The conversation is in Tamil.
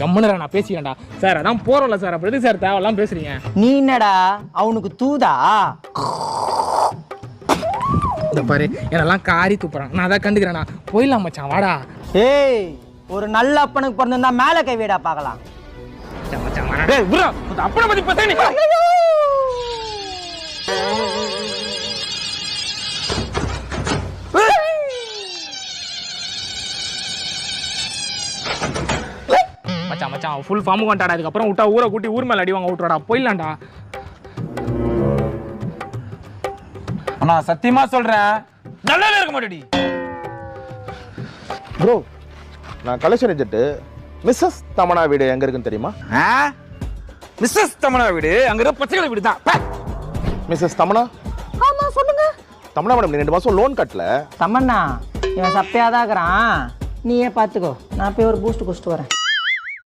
கம்முனரா நான் பேசிக்கேன்டா சார். அதான் போறோம்ல சார், அப்படி எதுக்கு சார் தேவையெல்லாம் பேசுறீங்க? நீ என்னடா அவனுக்கு தூதா? இந்த பாரு என்னெல்லாம் காரி துப்புறான், நான் அதான் கண்டுக்கிறேண்ணா. போயிடலாம் மச்சான் வாடா. ஏய், ஒரு நல்ல அப்பனுக்கு பிறந்திருந்தா மேல கை வைடா பார்க்கலாம். டேய் ப்ரோ, அப்பனை பத்தி பத்தே நீ. மச்சான் மச்சான் ஃபுல் ஃபார்முக்கு வந்துட்டாடா. அதுக்கப்புறம் விட்டா ஊரை கூட்டி ஊர் மேலே அடிவாங்க விட்டுறாடா. போயிடலாம்டா. அண்ணா சத்தியமா சொல்றேன், நல்லாவே இருக்க மாட்டேடி. ப்ரோ, நான் கலெக்ஷன் ஏஜென்ட். மிஸ்ஸஸ் தமனா வீடு எங்க இருக்குன்னு தெரியுமா? மிஸ்ஸஸ் தமனா வீடு அங்க இருக்க பச்சைகளை வீடு தான். மிஸ்ஸஸ் தமனா? ஆமா சொல்லுங்க. தமனா மேடம், நீ 2 மாசம் லோன் கட்டல. தமன்னா இவன் சப்பையாதான் இருக்கிறான், நீயே பார்த்துக்கோ. நான் போய் ஒரு பூஸ்ட் குடிச்சிட்டு வரேன்.